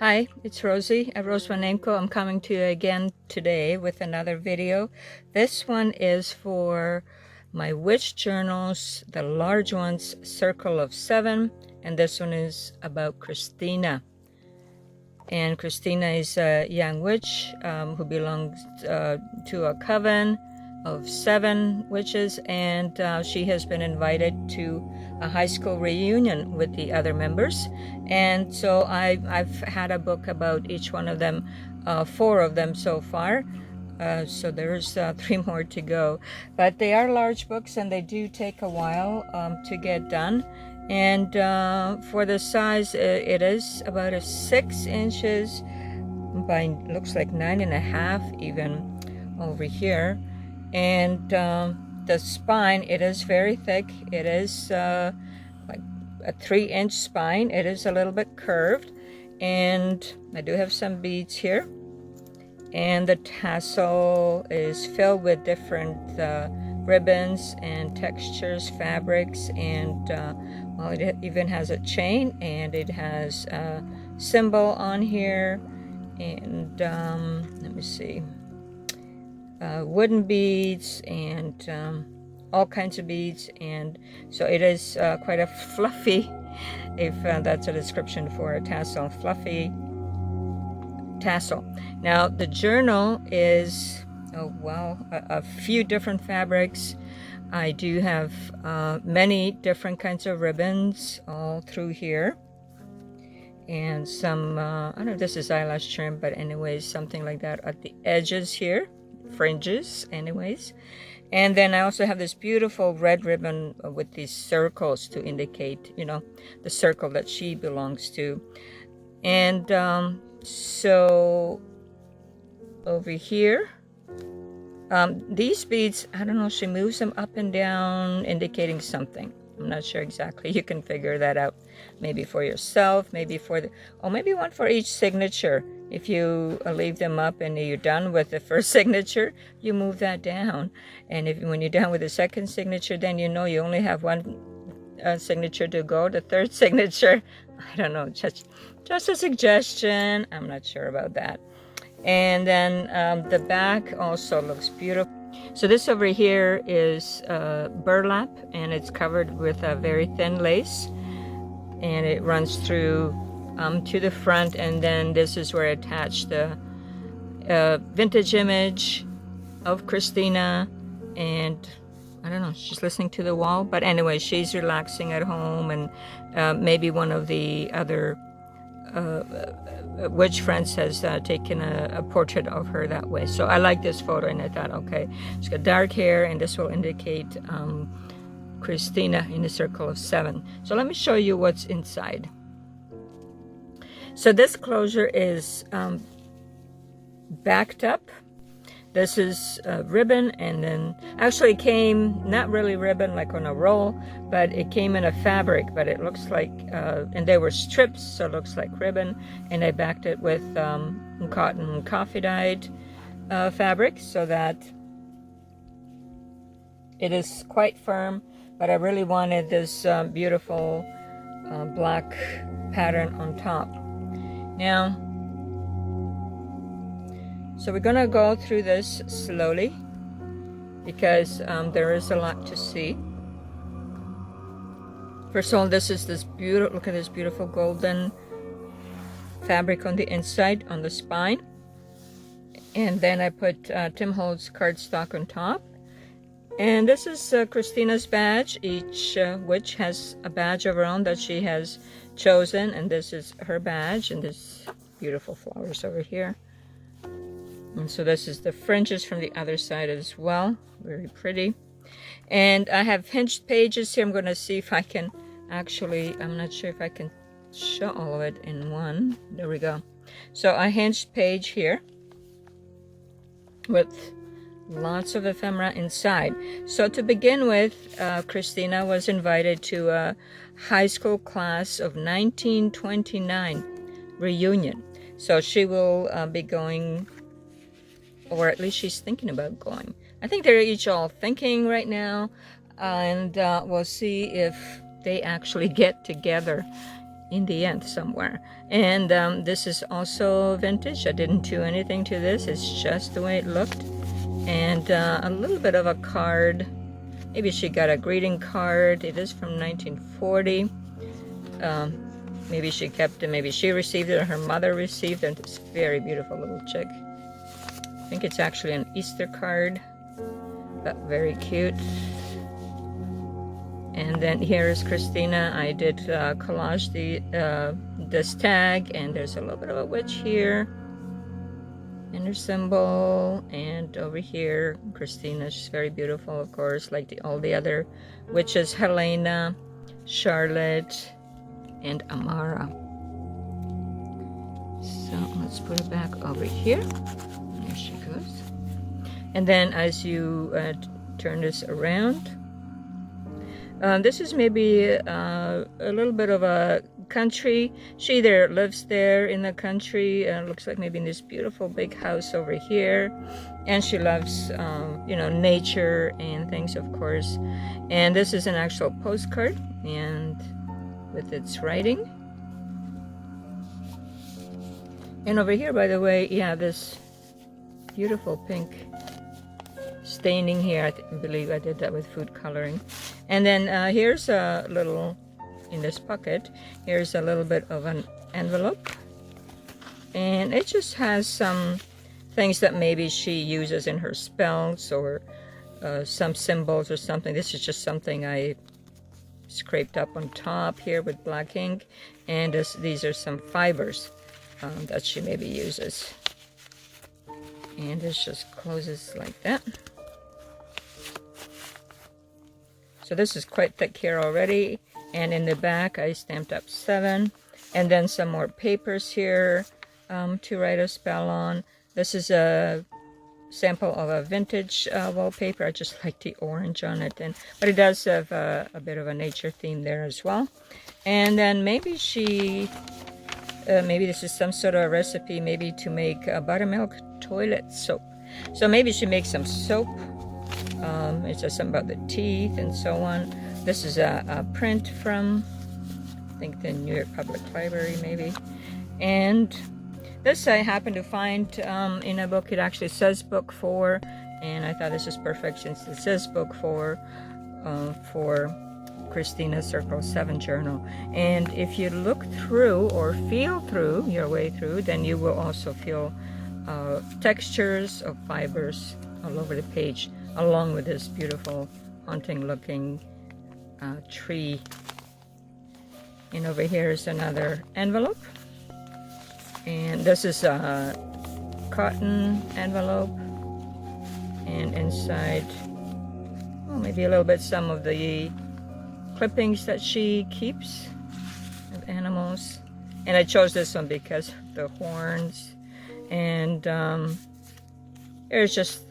Hi, it's Rosie at RoseByNameCo. I'm coming to you again today with another video. This one is for my witch journals, the large ones, Circle of 7, and this one is about Krystina. And Krystina is a young witch who belongs to a coven of 7 witches, and she has been invited to a high school reunion with the other members. And so I've had a book about each one of them, 4 of them so far. So there's 3 more to go. But they are large books and they do take a while to get done. And for the size, it is about 6 inches by, looks like 9.5 even over here. And the spine, it is very thick. It is like a 3-inch spine. It is a little bit curved, and I do have some beads here. And the tassel is filled with different ribbons and textures, fabrics, and well, it even has a chain, and it has a symbol on here, and let me see, wooden beads and all kinds of beads. And so it is quite a fluffy, if that's a description for a tassel, fluffy tassel. Now the journal is, oh wow, a few different fabrics. I do have many different kinds of ribbons all through here, and some I don't know if this is eyelash trim, but anyways, something like that at the edges here, fringes anyways. And then I also have this beautiful red ribbon with these circles to indicate, you know, the circle that she belongs to. And so over here, these beads, I don't know, she moves them up and down, indicating something. I'm not sure exactly. You can figure that out. Maybe for yourself, maybe for the, or maybe one for each signature. If you leave them up and you're done with the first signature, you move that down. And if when you're done with the second signature, then you know you only have one signature to go. The third signature, I don't know, just a suggestion. I'm not sure about that. And then the back also looks beautiful. So this over here is burlap, and it's covered with a very thin lace, and it runs through to the front. And then this is where I attach the vintage image of Krystina, and I don't know, she's listening to the wall, but anyway, she's relaxing at home, and maybe one of the other witch friends has taken a portrait of her that way. So I like this photo, and I thought, okay, she's got dark hair, and this will indicate Krystina in the circle of 7. So let me show you what's inside. So this closure is backed up. This is ribbon, and then actually it came not really ribbon like on a roll, but it came in a fabric, but it looks like, and they were strips, so it looks like ribbon. And I backed it with cotton coffee dyed fabric so that it is quite firm, but I really wanted this beautiful black pattern on top. Now, so we're gonna go through this slowly because there is a lot to see. First of all, this is this beautiful, look at this beautiful golden fabric on the inside, on the spine. And then I put Tim Holtz cardstock on top. And this is Krystina's badge. Each witch has a badge of her own that she has chosen, and this is her badge, and this beautiful flowers over here. And so this is the fringes from the other side as well. Very pretty. And I have hinged pages here. I'm going to see if I can actually, I'm not sure if I can show all of it in one. There we go. So a hinged page here with lots of ephemera inside. So to begin with, Krystina was invited to a high school class of 1929 reunion. So she will be going, or at least she's thinking about going. I think they're each all thinking right now, and we'll see if they actually get together in the end somewhere. And this is also vintage. I didn't do anything to this. It's just the way it looked. And a little bit of a card. Maybe she got a greeting card. It is from 1940. Maybe she kept it. Maybe she received it or her mother received it. It's a very beautiful little chick. I think it's actually an Easter card, but very cute. And then here is Krystina. I did collage this tag, and there's a little bit of a witch here, and her symbol, and over here, Krystina. She's very beautiful, of course, like all the other witches, Helena, Charlotte, and Amara. So let's put it back over here. There she goes. And then as you turn this around, this is maybe a little bit of a country. She either lives there in the country, looks like maybe in this beautiful big house over here, and she loves you know, nature and things, of course. And this is an actual postcard, and with its writing. And over here, by the way, you have this beautiful pink staining here. I believe I did that with food coloring. And then here's a little, in this pocket, here's a little bit of an envelope. And it just has some things that maybe she uses in her spells, or some symbols or something. This is just something I scraped up on top here with black ink. And these are some fibers that she maybe uses. And this just closes like that. So this is quite thick here already. And in the back, I stamped up 7. And then some more papers here to write a spell on. This is a sample of a vintage wallpaper. I just like the orange on it. But it does have a bit of a nature theme there as well. And then maybe she, maybe this is some sort of a recipe, maybe to make a buttermilk toilet soap. So maybe she makes some soap. It says something about the teeth and so on. This is a print from, I think, the New York Public Library, maybe. And this I happened to find in a book. It actually says book 4, and I thought this is perfect since it says book 4 for Krystina's Circle 7 journal. And if you look through or feel through your way through, then you will also feel textures of fibers all over the page, along with this beautiful haunting looking tree. And over here is another envelope, and this is a cotton envelope, and inside, well, maybe a little bit some of the clippings that she keeps of animals. And I chose this one because of the horns. And there's just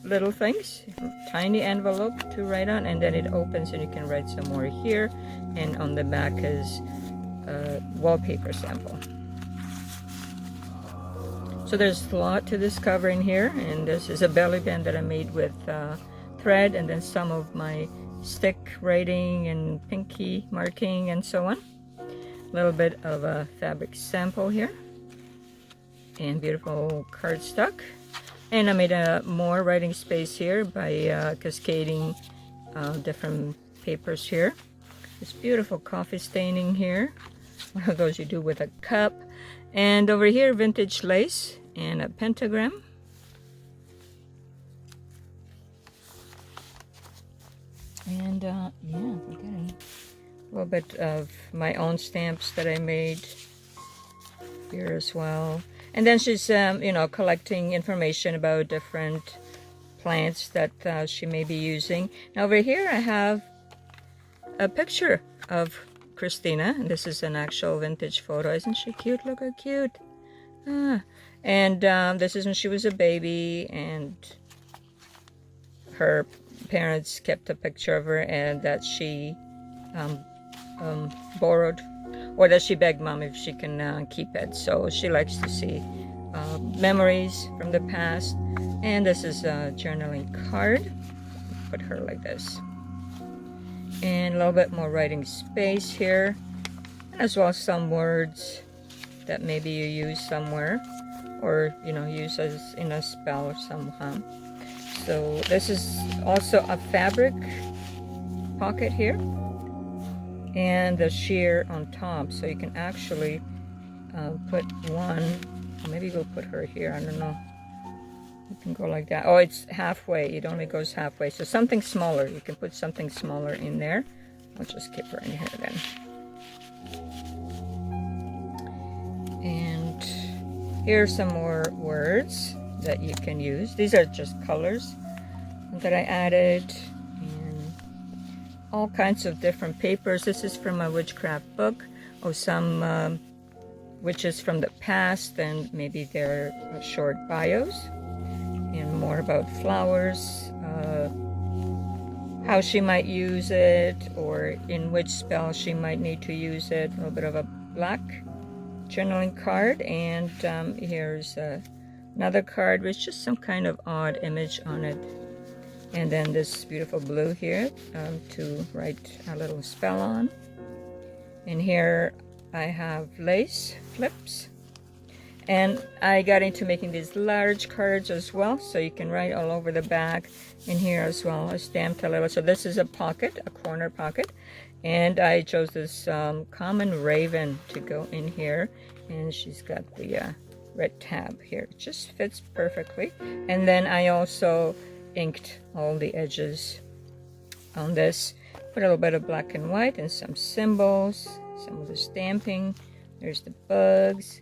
little things, tiny envelope to write on, and then it opens and you can write some more here. And on the back is a wallpaper sample. So there's a lot to this cover in here, and this is a belly band that I made with thread, and then some of my stick writing and pinky marking and so on. A little bit of a fabric sample here, and beautiful cardstock. And I made a more writing space here by cascading different papers here. This beautiful coffee staining here, one of those you do with a cup. And over here, vintage lace and a pentagram. And yeah, again, a little bit of my own stamps that I made here as well. And then she's, you know, collecting information about different plants that she may be using. Now over here I have a picture of Krystina, and this is an actual vintage photo. Isn't she cute? Look how cute. And this is when she was a baby, and her parents kept a picture of her, and that she borrowed, or that she begged mom if she can keep it. So she likes to see memories from the past. And this is a journaling card. Put her like this. And a little bit more writing space here. and as well as some words that maybe you use somewhere, or you know, use as in a spell or somehow. So this is also a fabric pocket here, and the sheer on top, so you can actually put one, maybe we'll put her here, I don't know. You can go like that. Oh, it's halfway. It only goes halfway. So something smaller. You can put something smaller in there. I'll just keep her in here then. And here are some more words that you can use. These are just colors that I added. And all kinds of different papers. This is from a witchcraft book. Or some witches from the past. And maybe they're short bios. And more about flowers, how she might use it, or in which spell she might need to use it. A little bit of a black journaling card, and here's another card with just some kind of odd image on it. And then this beautiful blue here to write a little spell on. And here I have lace flips. And I got into making these large cards as well, so you can write all over the back. And here as well, I stamped a little. So this is a pocket, a corner pocket. And I chose this common raven to go in here. And she's got the red tab here. It just fits perfectly. And then I also inked all the edges on this. Put a little bit of black and white and some symbols, some of the stamping. There's the bugs.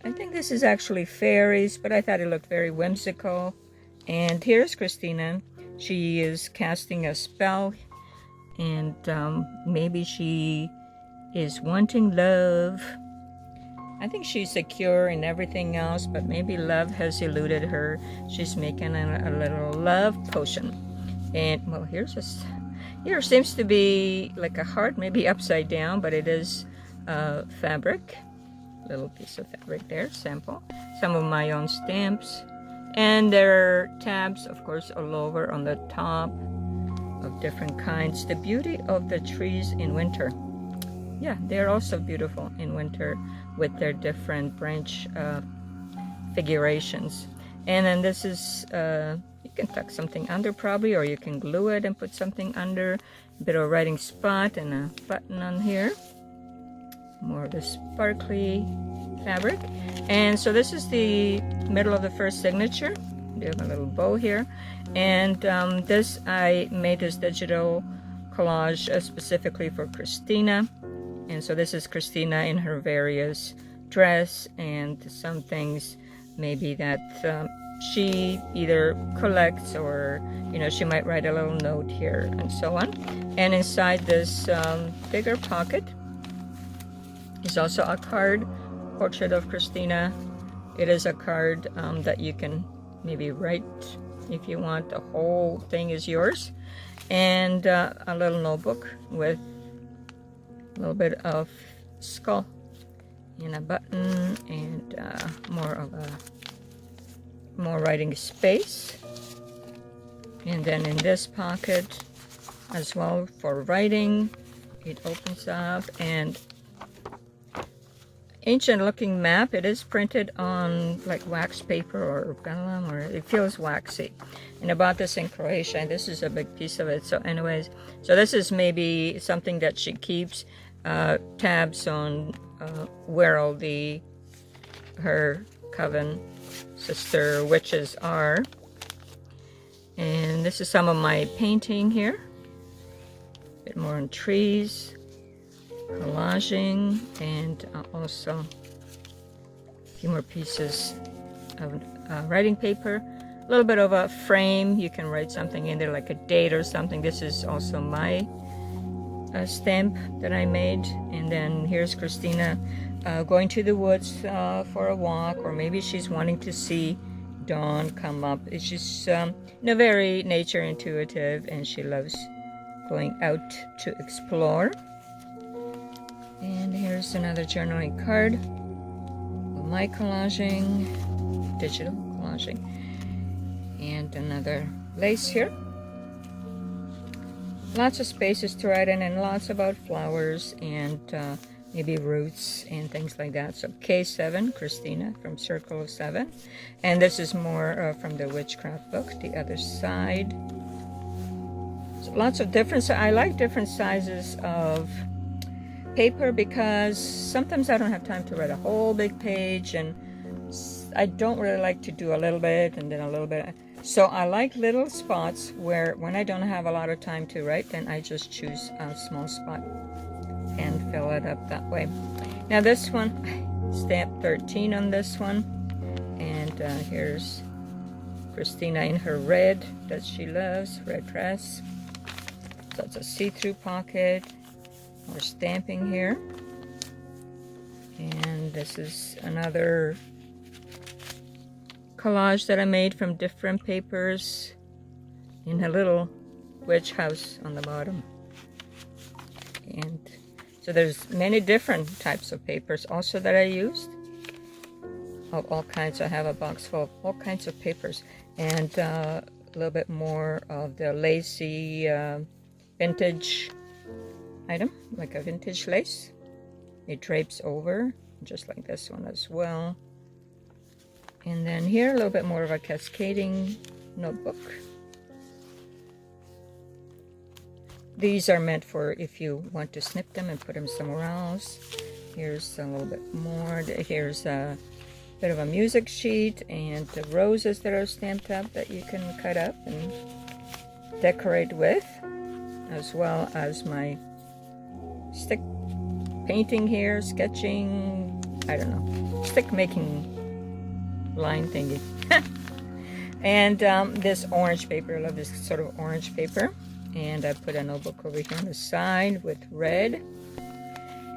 I think this is actually fairies, but I thought it looked very whimsical. And here's Krystina. She is casting a spell, and maybe she is wanting love. I think she's secure in everything else, but maybe love has eluded her. She's making a little love potion. And well, here seems to be like a heart, maybe upside down, but it is fabric. Little piece of fabric there, sample. Some of my own stamps. And there are tabs, of course, all over on the top of different kinds. The beauty of the trees in winter. Yeah, they're also beautiful in winter with their different branch figurations. And then this is, you can tuck something under probably, or you can glue it and put something under. A bit of a writing spot and a button on here. More of the sparkly fabric. And so this is the middle of the first signature. We have a little bow here. And this, I made this digital collage specifically for Krystina. And so this is Krystina in her various dress, and some things maybe that she either collects, or you know, she might write a little note here and so on. And inside this bigger pocket is also a card, portrait of Krystina. It is a card that you can maybe write if you want. The whole thing is yours. And a little notebook with a little bit of skull and a button, and more writing space. And then in this pocket as well for writing, it opens up, and ancient looking map. It is printed on like wax paper or vellum, or it feels waxy. And I bought this in Croatia, and this is a big piece of it. So anyways, so this is maybe something that she keeps tabs on where all her coven sister witches are. And this is some of my painting here. A bit more on trees, collaging, and also a few more pieces of writing paper. A little bit of a frame. You can write something in there, like a date or something. This is also my stamp that I made. And then here's Krystina going to the woods for a walk, or maybe she's wanting to see dawn come up. It's just very nature intuitive, and she loves going out to explore. And here's another journaling card of my collaging, digital collaging. And another lace here. Lots of spaces to write in, and lots about flowers, and maybe roots and things like that. So K7, Krystina from Circle of 7. And this is more from the witchcraft book, the other side. So lots of different, I like different sizes of paper because sometimes I don't have time to write a whole big page, and I don't really like to do a little bit and then a little bit. So I like little spots where when I don't have a lot of time to write, then I just choose a small spot and fill it up that way. Now this one, stamp 13 on this one, and here's Krystina in her red that she loves, red dress. So it's a see-through pocket. More stamping here, and this is another collage that I made from different papers in a little witch house on the bottom. And so there's many different types of papers also that I used of all kinds. I have a box full of all kinds of papers, and a little bit more of the lacy vintage item, like a vintage lace. It drapes over, just like this one as well. And then here, a little bit more of a cascading notebook. These are meant for if you want to snip them and put them somewhere else. Here's a little bit more. Here's a bit of a music sheet and the roses that are stamped up that you can cut up and decorate with, as well as my stick painting here, sketching, I don't know, stick making line thingy. And this orange paper, I love this sort of orange paper. And I put a notebook over here on the side with red.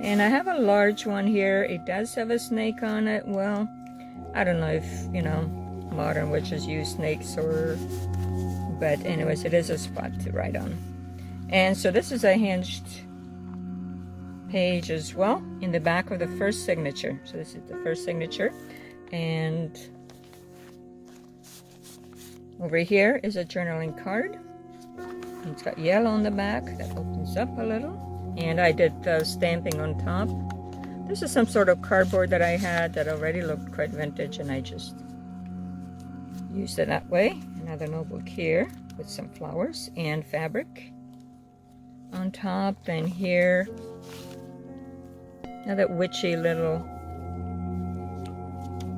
And I have a large one here. It does have a snake on it. Well, I don't know if, you know, modern witches use snakes or... But anyways, it is a spot to write on. And so this is a hinged page as well in the back of the first signature. So this is the first signature. And over here is a journaling card. It's got yellow on the back that opens up a little. And I did the stamping on top. This is some sort of cardboard that I had that already looked quite vintage, and I just used it that way. Another notebook here with some flowers and fabric on top. Then here, another witchy little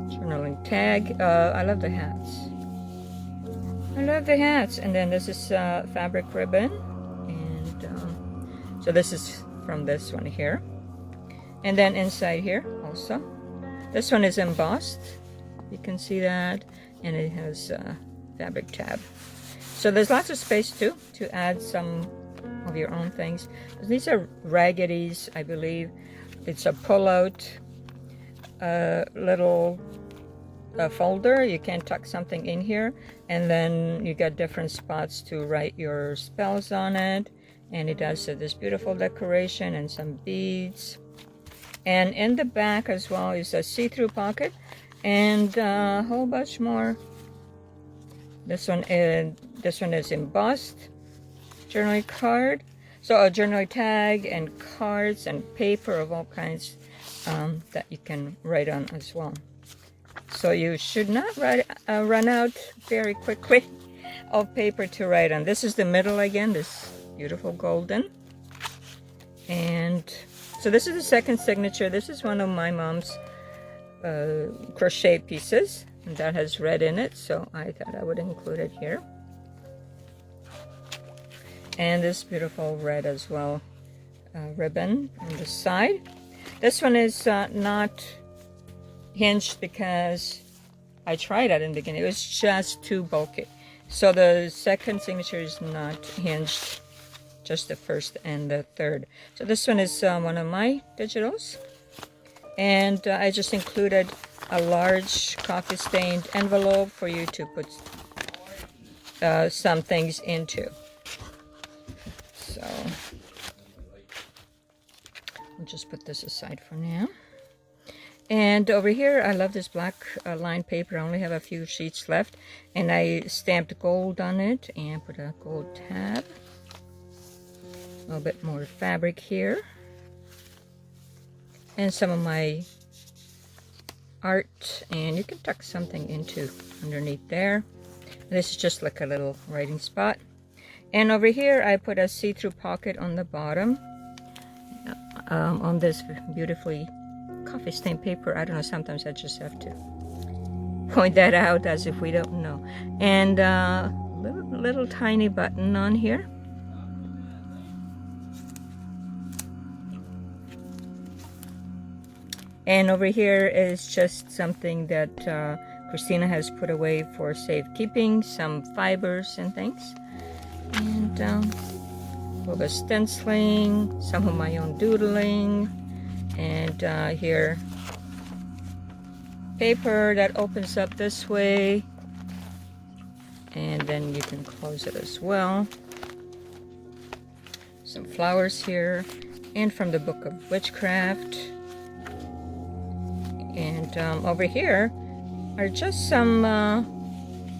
journaling tag. I love the hats. I love the hats. And then this is fabric ribbon. And so this is from this one here. And then inside here also. This one is embossed. You can see that. And it has a fabric tab. So there's lots of space too to add some of your own things. These are raggeties, I believe. It's a pull-out little folder. You can tuck something in here, and then you got different spots to write your spells on it. And it does this beautiful decoration and some beads. And in the back as well is a see-through pocket and a whole bunch more. This one is embossed journaling card. So a journaling tag and cards and paper of all kinds that you can write on as well. So you should not run out very quickly of paper to write on. This is the middle again, this beautiful golden. And so this is the second signature. This is one of my mom's crochet pieces, and that has red in it, so I thought I would include it here. And this beautiful red as well ribbon on the side. This one is not hinged because I tried it in the beginning. It was just too bulky. So the second signature is not hinged, just the first and the third. So this one is one of my digitals. And I just included a large coffee stained envelope for you to put some things into. So I'll just put this aside for now. And over here, I love this black lined paper. I only have a few sheets left, and I stamped gold on it and put a gold tab. A little bit more fabric here. and some of my art, and you can tuck something into underneath there. This is just like a little writing spot. And over here I put a see-through pocket on the bottom on this beautifully coffee stained paper. I don't know, sometimes I just have to point that out as if we don't know. And little tiny button on here. And over here is just something that Krystina has put away for safekeeping, some fibers and things. And a little bit of stenciling, some of my own doodling, and here paper that opens up this way, and then you can close it as well. Some flowers here, and from the Book of Witchcraft. And over here are just some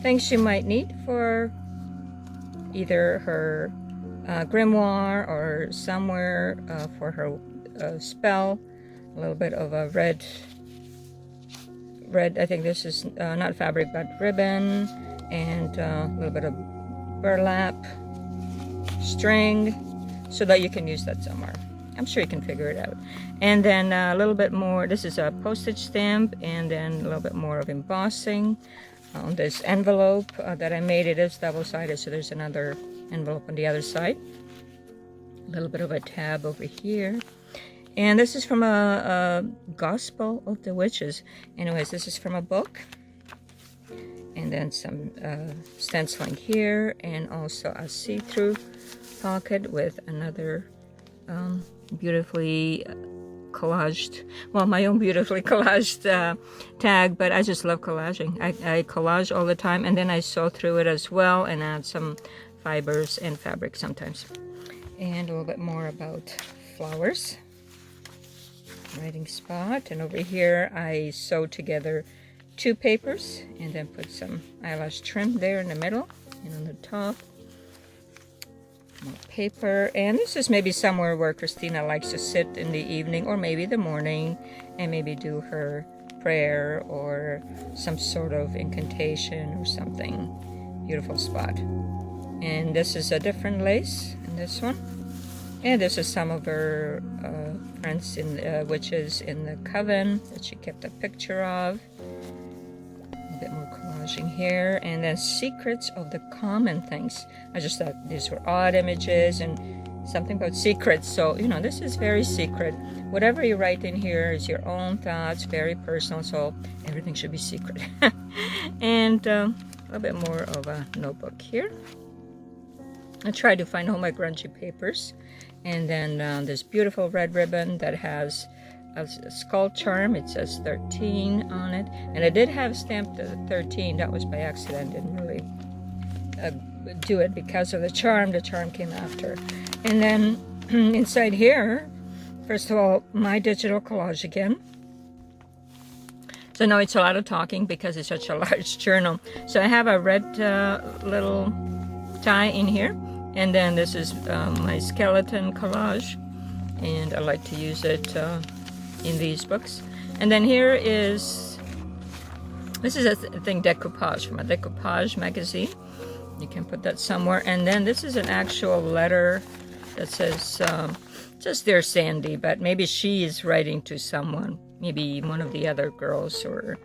things she might need for either her grimoire or somewhere for her spell. A little bit of a red, I think this is not fabric but ribbon, and a little bit of burlap string so that you can use that somewhere. I'm sure you can figure it out. And then a little bit more, this is a postage stamp, and then a little bit more of embossing on this envelope that I made. It is double-sided, so there's another envelope on the other side. A little bit of a tab over here. And this is from a Gospel of the Witches. Anyways, this is from a book. And then some stenciling here, and also a see-through pocket with another beautifully collaged, well, my own beautifully collaged tag, but I just love collaging. I collage all the time, and then I sew through it as well and add some fibers and fabric sometimes. And a little bit more about flowers. Writing spot, and over here I sew together two papers and then put some eyelash trim there in the middle and on the top. More paper, and this is maybe somewhere where Krystina likes to sit in the evening or maybe the morning and maybe do her prayer or some sort of incantation or something. Beautiful spot. And this is a different lace in this one. And this is some of her friends in witches in the coven that she kept a picture of. A bit more collaging here, and then secrets of the common things. I just thought these were odd images and something about secrets. So you know, this is very secret. Whatever you write in here is your own thoughts, very personal. So everything should be secret. And a little bit more of a notebook here. I tried to find all my grungy papers. And then this beautiful red ribbon that has a skull charm. It says 13 on it. And I did have stamped 13. That was by accident. Didn't really do it because of the charm. The charm came after. And then inside here, first of all, my digital collage again. So now it's a lot of talking because it's such a large journal. So I have a red little tie in here. And then this is my skeleton collage, and I like to use it in these books. And then here is, this is a thing, decoupage, from a decoupage magazine. You can put that somewhere. And then this is an actual letter that says, just Dear Sandy, but maybe she is writing to someone, maybe one of the other girls, or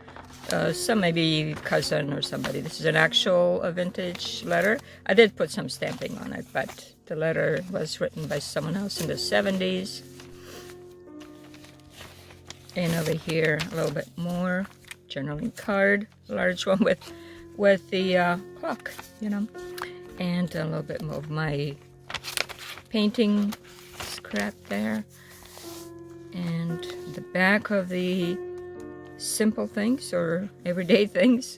some maybe cousin or somebody. This is an actual vintage letter. I did put some stamping on it, but the letter was written by someone else in the 70s. And over here, a little bit more journaling card, large one with the clock, you know. And a little bit more of my painting scrap there. And the back of the simple things or everyday things.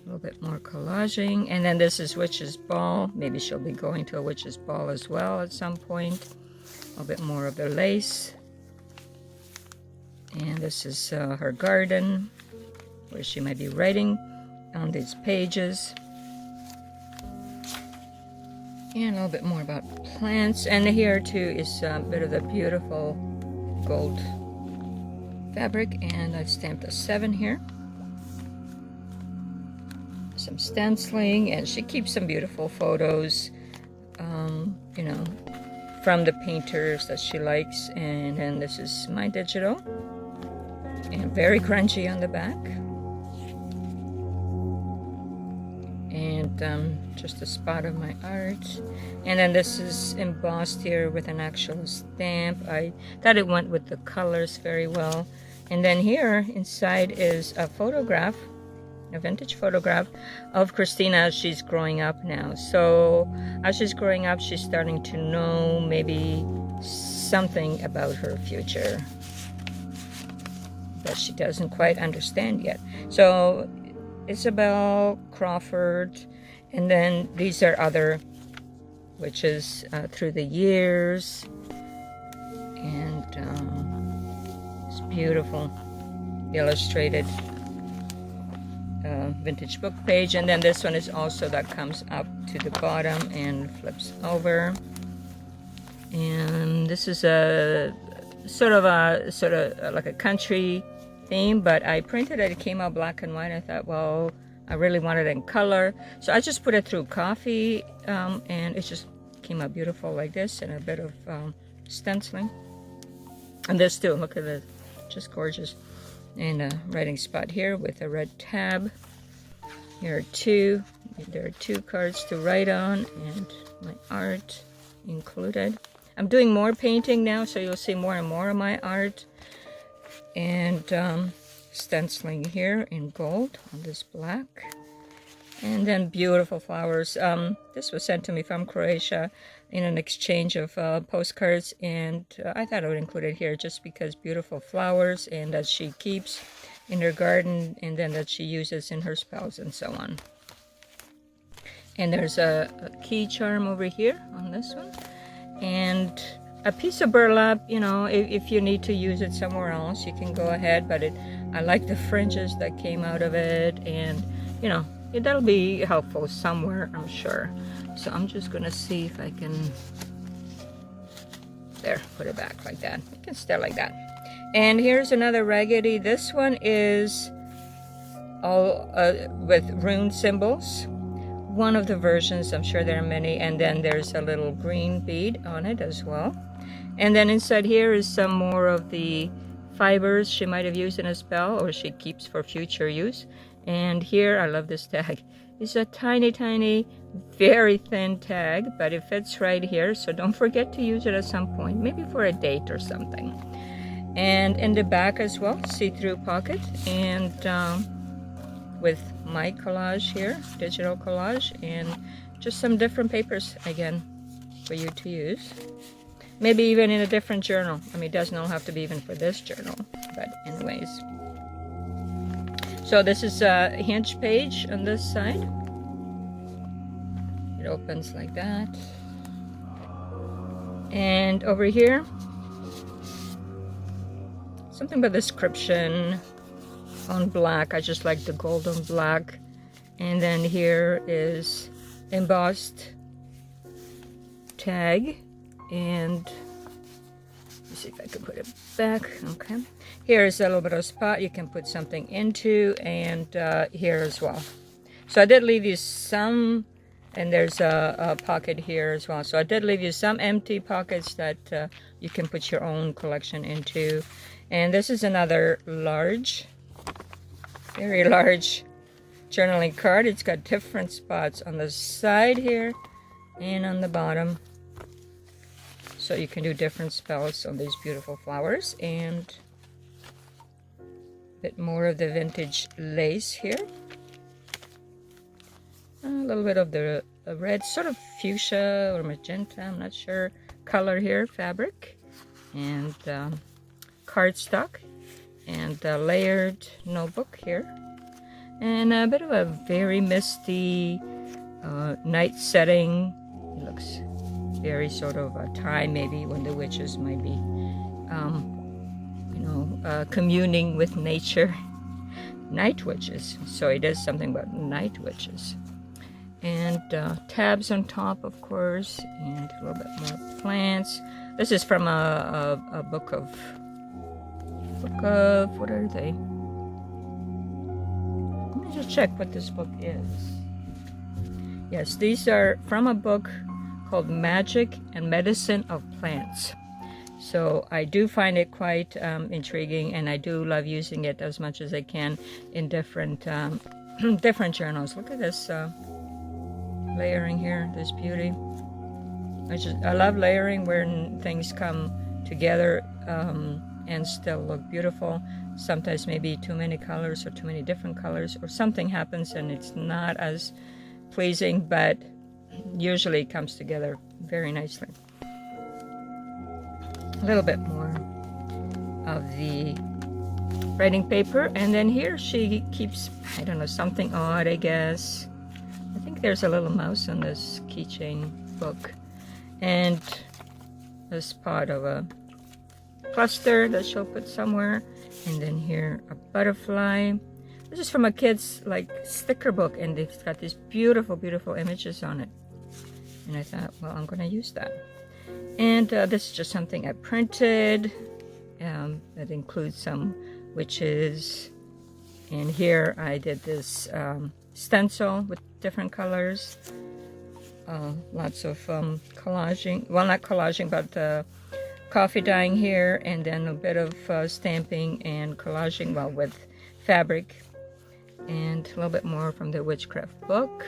A little bit more collaging. And then this is Witch's Ball. Maybe she'll be going to a Witch's Ball as well at some point. A little bit more of the lace. And this is her garden, where she might be writing on these pages. And a little bit more about plants. And here too is a bit of the beautiful gold fabric, and I've stamped a 7 here. Some stenciling, and she keeps some beautiful photos, you know, from the painters that she likes. And then this is my digital, and very grungy on the back. And just a spot of my art. And then this is embossed here with an actual stamp. I thought it went with the colors very well. And then here inside is a photograph, a vintage photograph of Krystina as she's growing up now. So as she's growing up, she's starting to know maybe something about her future that she doesn't quite understand yet. So Isabel, Crawford, and then these are other witches through the years. And it's beautiful illustrated vintage book page. And then this one is also that comes up to the bottom and flips over. And this is a sort of like a country theme, but I printed it. It came out black and white. I thought, well, I really wanted it in color, so I just put it through coffee, and it just came out beautiful like this, and a bit of stenciling. And this too, look at this, just gorgeous. And a writing spot here with a red tab. There are two cards to write on, and my art included. I'm doing more painting now, so you'll see more and more of my art. And stenciling here in gold on this black. And then beautiful flowers. This was sent to me from Croatia in an exchange of postcards, and I thought I would include it here just because beautiful flowers, and that she keeps in her garden, and then that she uses in her spells and so on. And there's a key charm over here on this one, and a piece of burlap. You know, if you need to use it somewhere else, you can go ahead, but I like the fringes that came out of it, and you know, that'll be helpful somewhere, I'm sure. So I'm just gonna see if I can, there, put it back like that. You can stay like that. And here's another raggedy. This one is all with rune symbols. One of the versions, I'm sure there are many. And then there's a little green bead on it as well. And then inside here is some more of the fibers she might have used in a spell, or she keeps for future use. And here, I love this tag. It's a tiny, tiny, very thin tag, but it fits right here, so don't forget to use it at some point, maybe for a date or something. And in the back as well, see-through pocket, and with my collage here, digital collage, and just some different papers, again, for you to use. Maybe even in a different journal. I mean, it doesn't all have to be even for this journal, but anyways. So this is a Hinge Page on this side. It opens like that. And over here, something about description on black. I just like the golden black. And then here is embossed tag. And let's see if I can put it back. Okay. Here is a little bit of spot you can put something into, and here as well. So I did leave you some, and there's a pocket here as well. So I did leave you some empty pockets that you can put your own collection into. And this is another large, very large journaling card. It's got different spots on the side here and on the bottom. So you can do different spells on these beautiful flowers. And a bit more of the vintage lace here. A little bit of the red, sort of fuchsia or magenta, I'm not sure, color here, fabric. And cardstock. And a layered notebook here. And a bit of a very misty night setting. It looks very sort of a time maybe when the witches might be, communing with nature. Night witches. So it is something about night witches. And tabs on top, of course, and a little bit more plants. This is from a book of book of, what are they? Let me just check what this book is. Yes, these are from a book called Magic and Medicine of Plants. So I do find it quite intriguing, and I do love using it as much as I can in different different journals. Look at this layering here, this beauty. I love layering where things come together and still look beautiful. Sometimes maybe too many colors or too many different colors, or something happens and it's not as pleasing, but usually it comes together very nicely. A little bit more of the writing paper, and then here she keeps, I don't know, something odd, I guess. I think there's a little mouse on this keychain book, and this part of a cluster that she'll put somewhere, and then here a butterfly. This is from a kid's like sticker book, and they've got these beautiful, beautiful images on it, and I thought, well, I'm gonna use that. And this is just something I printed that includes some witches, and here I did this stencil with different colors, lots of collaging, well, not collaging, but coffee dyeing here, and then a bit of stamping and collaging, well, with fabric, and a little bit more from the witchcraft book.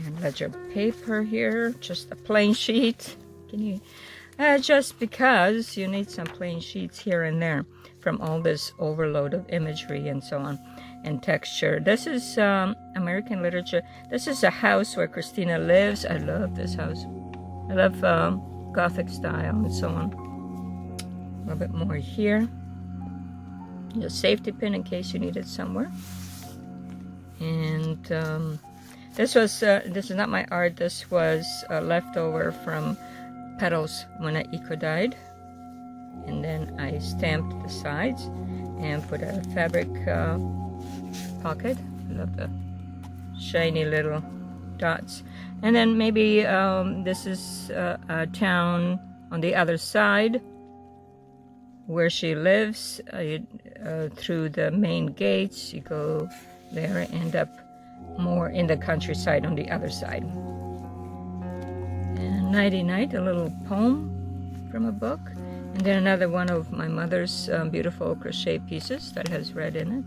And ledger paper here, just a plain sheet. Can you just because you need some plain sheets here and there from all this overload of imagery and so on, and texture. This is American literature. This is a house where Krystina lives. I love this house. I love Gothic style and so on. A little bit more here. A safety pin in case you need it somewhere. And this is not my art. This was leftover from petals when I eco-dyed, and then I stamped the sides and put a fabric pocket. I love the shiny little dots. And then maybe this is a town on the other side where she lives. Through the main gates, you go there and end up more in the countryside on the other side. And Nighty Night, a little poem from a book, and then another one of my mother's beautiful crochet pieces that has red in it,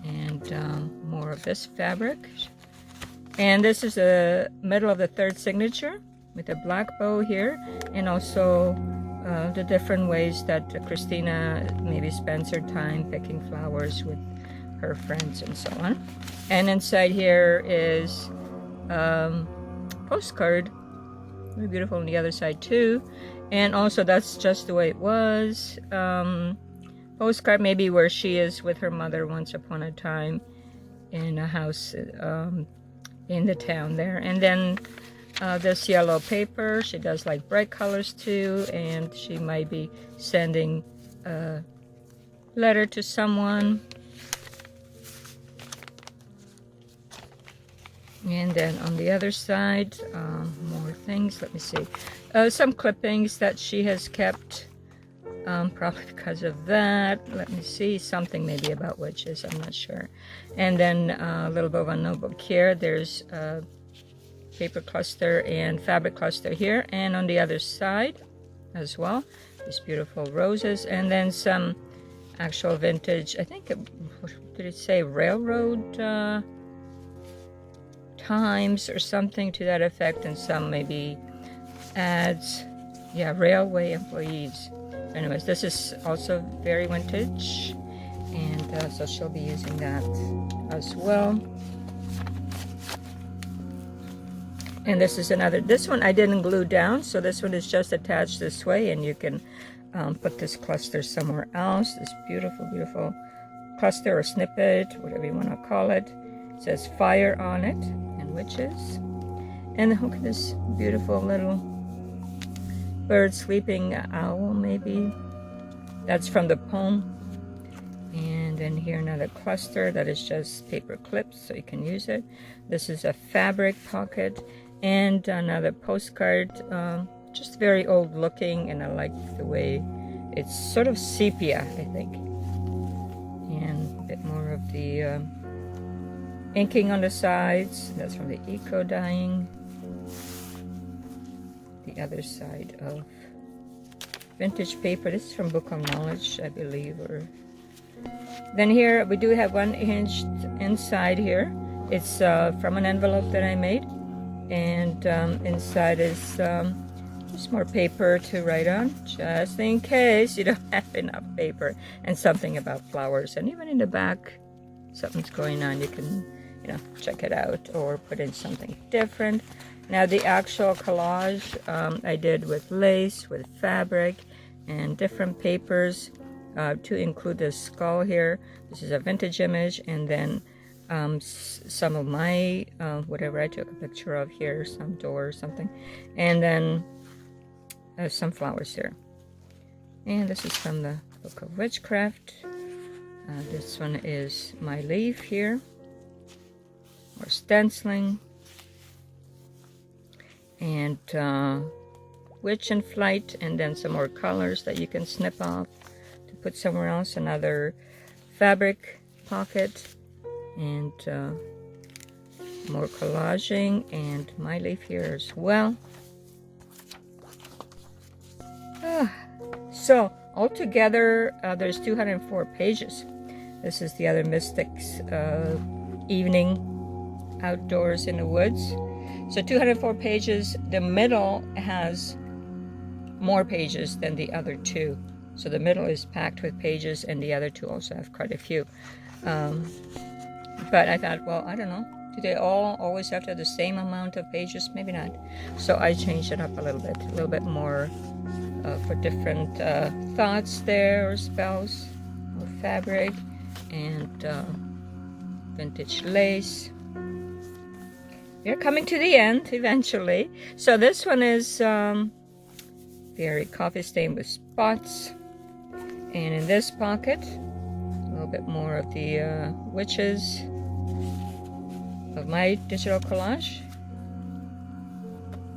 and more of this fabric. And this is the middle of the third signature with a black bow here, and also the different ways that Krystina maybe spends her time picking flowers with her friends and so on. And inside here is postcard, very beautiful on the other side too, and also that's just the way it was. Postcard maybe where she is with her mother once upon a time in a house in the town there. And then this yellow paper, she does like bright colors too, and she might be sending a letter to someone. And then on the other side, more things. Let me see. Some clippings that she has kept, probably because of that. Let me see. Something maybe about witches, I'm not sure. And then a little bit of a notebook here. There's a paper cluster and fabric cluster here. And on the other side as well, these beautiful roses. And then some actual vintage, I think, did it say railroad times or something to that effect, and some maybe ads, yeah, railway employees. Anyways, this is also very vintage, and so she'll be using that as well. And this is another, this one I didn't glue down, so this one is just attached this way, and you can put this cluster somewhere else. This beautiful, beautiful cluster or snippet, whatever you want to call it. It says fire on it, and witches. And look at this beautiful little bird, sleeping owl maybe. That's from the poem. And then here another cluster that is just paper clips, so you can use it. This is a fabric pocket, and another postcard, just very old looking, and I like the way it's sort of sepia, I think. And a bit more of the inking on the sides. That's from the eco dyeing. The other side of vintage paper. This is from Book of Knowledge, I believe. Or then here we do have one hinged inside here. It's from an envelope that I made, and inside is just more paper to write on, just in case you don't have enough paper, and something about flowers. And even in the back, something's going on. You can, check it out or put in something different. Now the actual collage I did with lace, with fabric, and different papers to include the skull here. This is a vintage image, and then some of my whatever I took a picture of here, some door or something, and then some flowers here. And this is from the Book of Witchcraft. This one is my leaf here, more stenciling, and Witch in Flight, and then some more colors that you can snip off to put somewhere else. Another fabric pocket, and more collaging, and my leaf here as well. So altogether there's 204 pages. This is the other Mystics evening outdoors in the woods. So 204 pages. The middle has more pages than the other two. So the middle is packed with pages, and the other two also have quite a few. But I thought, well, I don't know. Do they all always have to have the same amount of pages? Maybe not. So I changed it up a little bit more for different thoughts there, or spells, or fabric, and vintage lace. We're coming to the end eventually. So this one is very coffee stained with spots. And in this pocket, a little bit more of the witches of my digital collage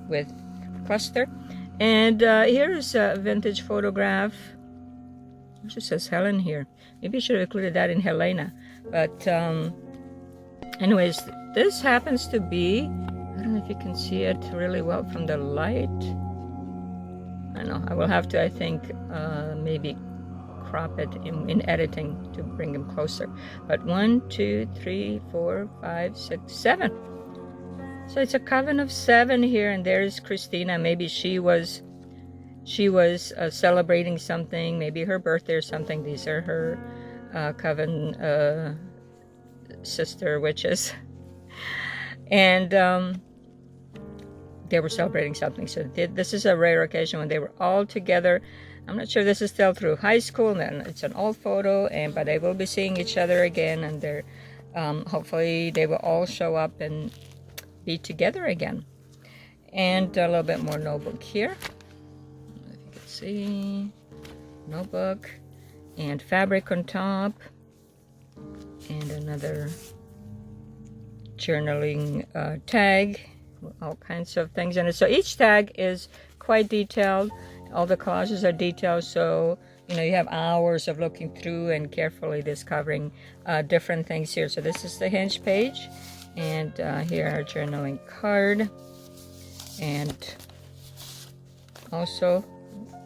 with cluster. And here is a vintage photograph. It just says Helen here. Maybe I should have included that in Helena. But anyways, this happens to be, I don't know if you can see it really well from the light. I don't know. I will have to, I think, maybe crop it in editing to bring them closer. But 1, 2, 3, 4, 5, 6, 7. So it's a coven of 7 here, and there's Krystina. Maybe she was celebrating something, maybe her birthday or something. These are her coven sister witches, and they were celebrating something. So this is a rare occasion when they were all together. I'm not sure this is still through high school, and it's an old photo, but they will be seeing each other again, and they're hopefully they will all show up and be together again. And a little bit more notebook here. If you can see, notebook and fabric on top, and another journaling tag, all kinds of things in it. So each tag is quite detailed. All the collages are detailed, so you have hours of looking through and carefully discovering different things here. So this is the Hinge page, and here our journaling card, and also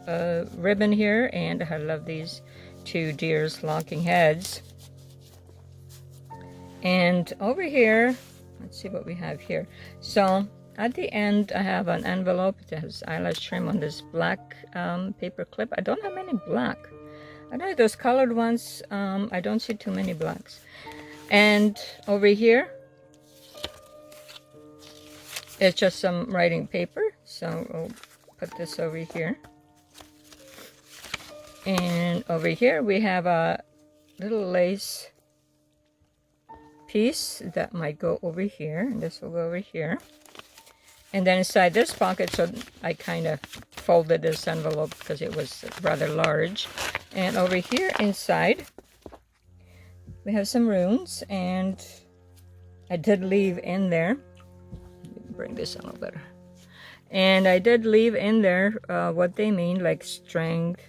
a ribbon here. And I love these two deers locking heads. And over here, let's see what we have here. So at the end, I have an envelope that has eyelash trim on this black paper clip. I don't have many black. I know those colored ones, I don't see too many blacks. And over here, it's just some writing paper. So we'll put this over here. And over here, we have a little lace piece that might go over here, and this will go over here. And then inside this pocket, so I kind of folded this envelope because it was rather large. And over here inside, we have some runes, and I did leave in there, bring this a little better, and I did leave in there what they mean, like strength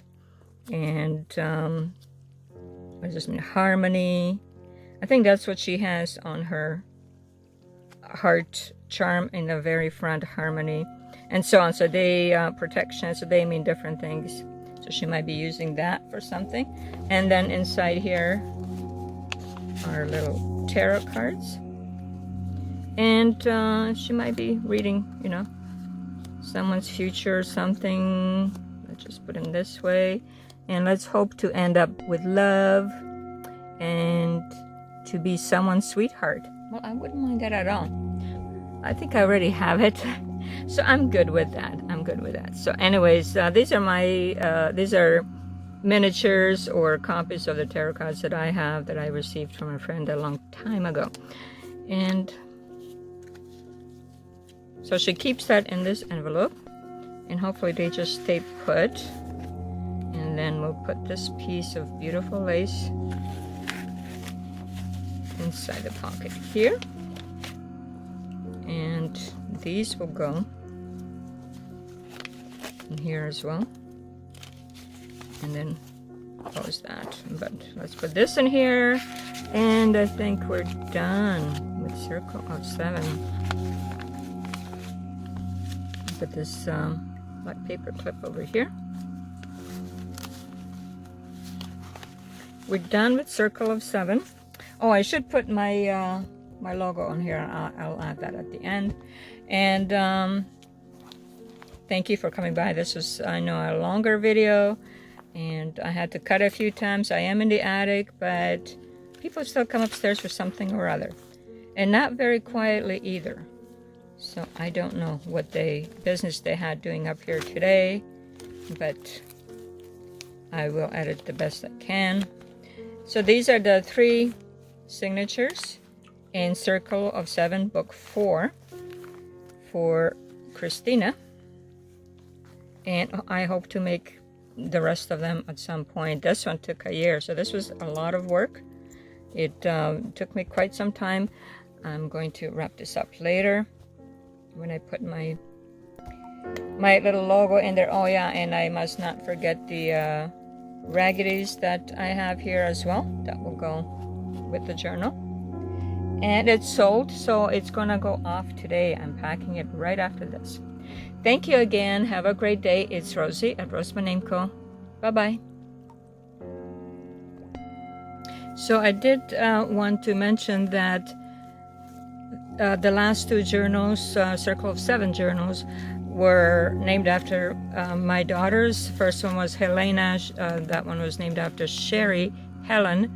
and what does this mean? Harmony. I think that's what she has on her heart charm in the very front, harmony, and so on. So they protection, so they mean different things. So she might be using that for something. And then inside here are little tarot cards, and she might be reading, you know, someone's future or something. Let's just put it this way, and let's hope to end up with love and to be someone's sweetheart. Well, I wouldn't mind that at all. I think I already have it, so I'm good with that. I'm good with that. So anyways, these are my these are miniatures or copies of the tarot cards that I have, that I received from a friend a long time ago. And so she keeps that in this envelope, and hopefully they just stay put. And then we'll put this piece of beautiful lace inside the pocket here, and these will go in here as well, and then close that. But let's put this in here, and I think we're done with Circle of 7. Put this white paper clip over here. We're done with Circle of 7. Oh, I should put my my logo on here. I'll add that at the end. And thank you for coming by. This was, I know, a longer video, and I had to cut a few times. I am in the attic, but people still come upstairs for something or other, and not very quietly either. So I don't know what business they had doing up here today, but I will edit the best I can. So these are the 3 signatures in Circle of 7, book 4 for Krystina, and I hope to make the rest of them at some point. This one took a year, so this was a lot of work. It took me quite some time. I'm going to wrap this up later when I put my little logo in there. Oh yeah, and I must not forget the raggities that I have here as well. That will go with the journal. And it's sold, so it's gonna go off today. I'm packing it right after this. Thank you again. Have a great day. It's Rosie at RoseByNameCo. Bye-bye. So I did want to mention that the last 2 journals, Circle of 7 journals, were named after my daughters. First one was Helena. That one was named after Sherry Helen.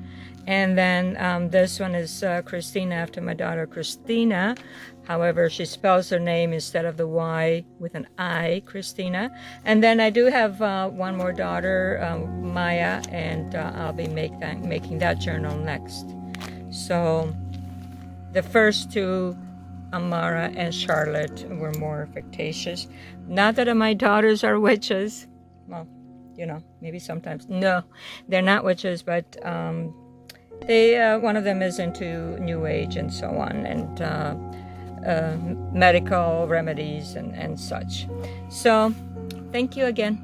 And then this one is Krystina, after my daughter Krystina. However, she spells her name instead of the Y with an I, Krystina. And then I do have one more daughter, Maya, and I'll be making that journal next. So the first 2, Amara and Charlotte, were more fictitious. Not that my daughters are witches. Well, you know, maybe sometimes. No, they're not witches, but they one of them is into New Age and so on, and medical remedies and such. So thank you again.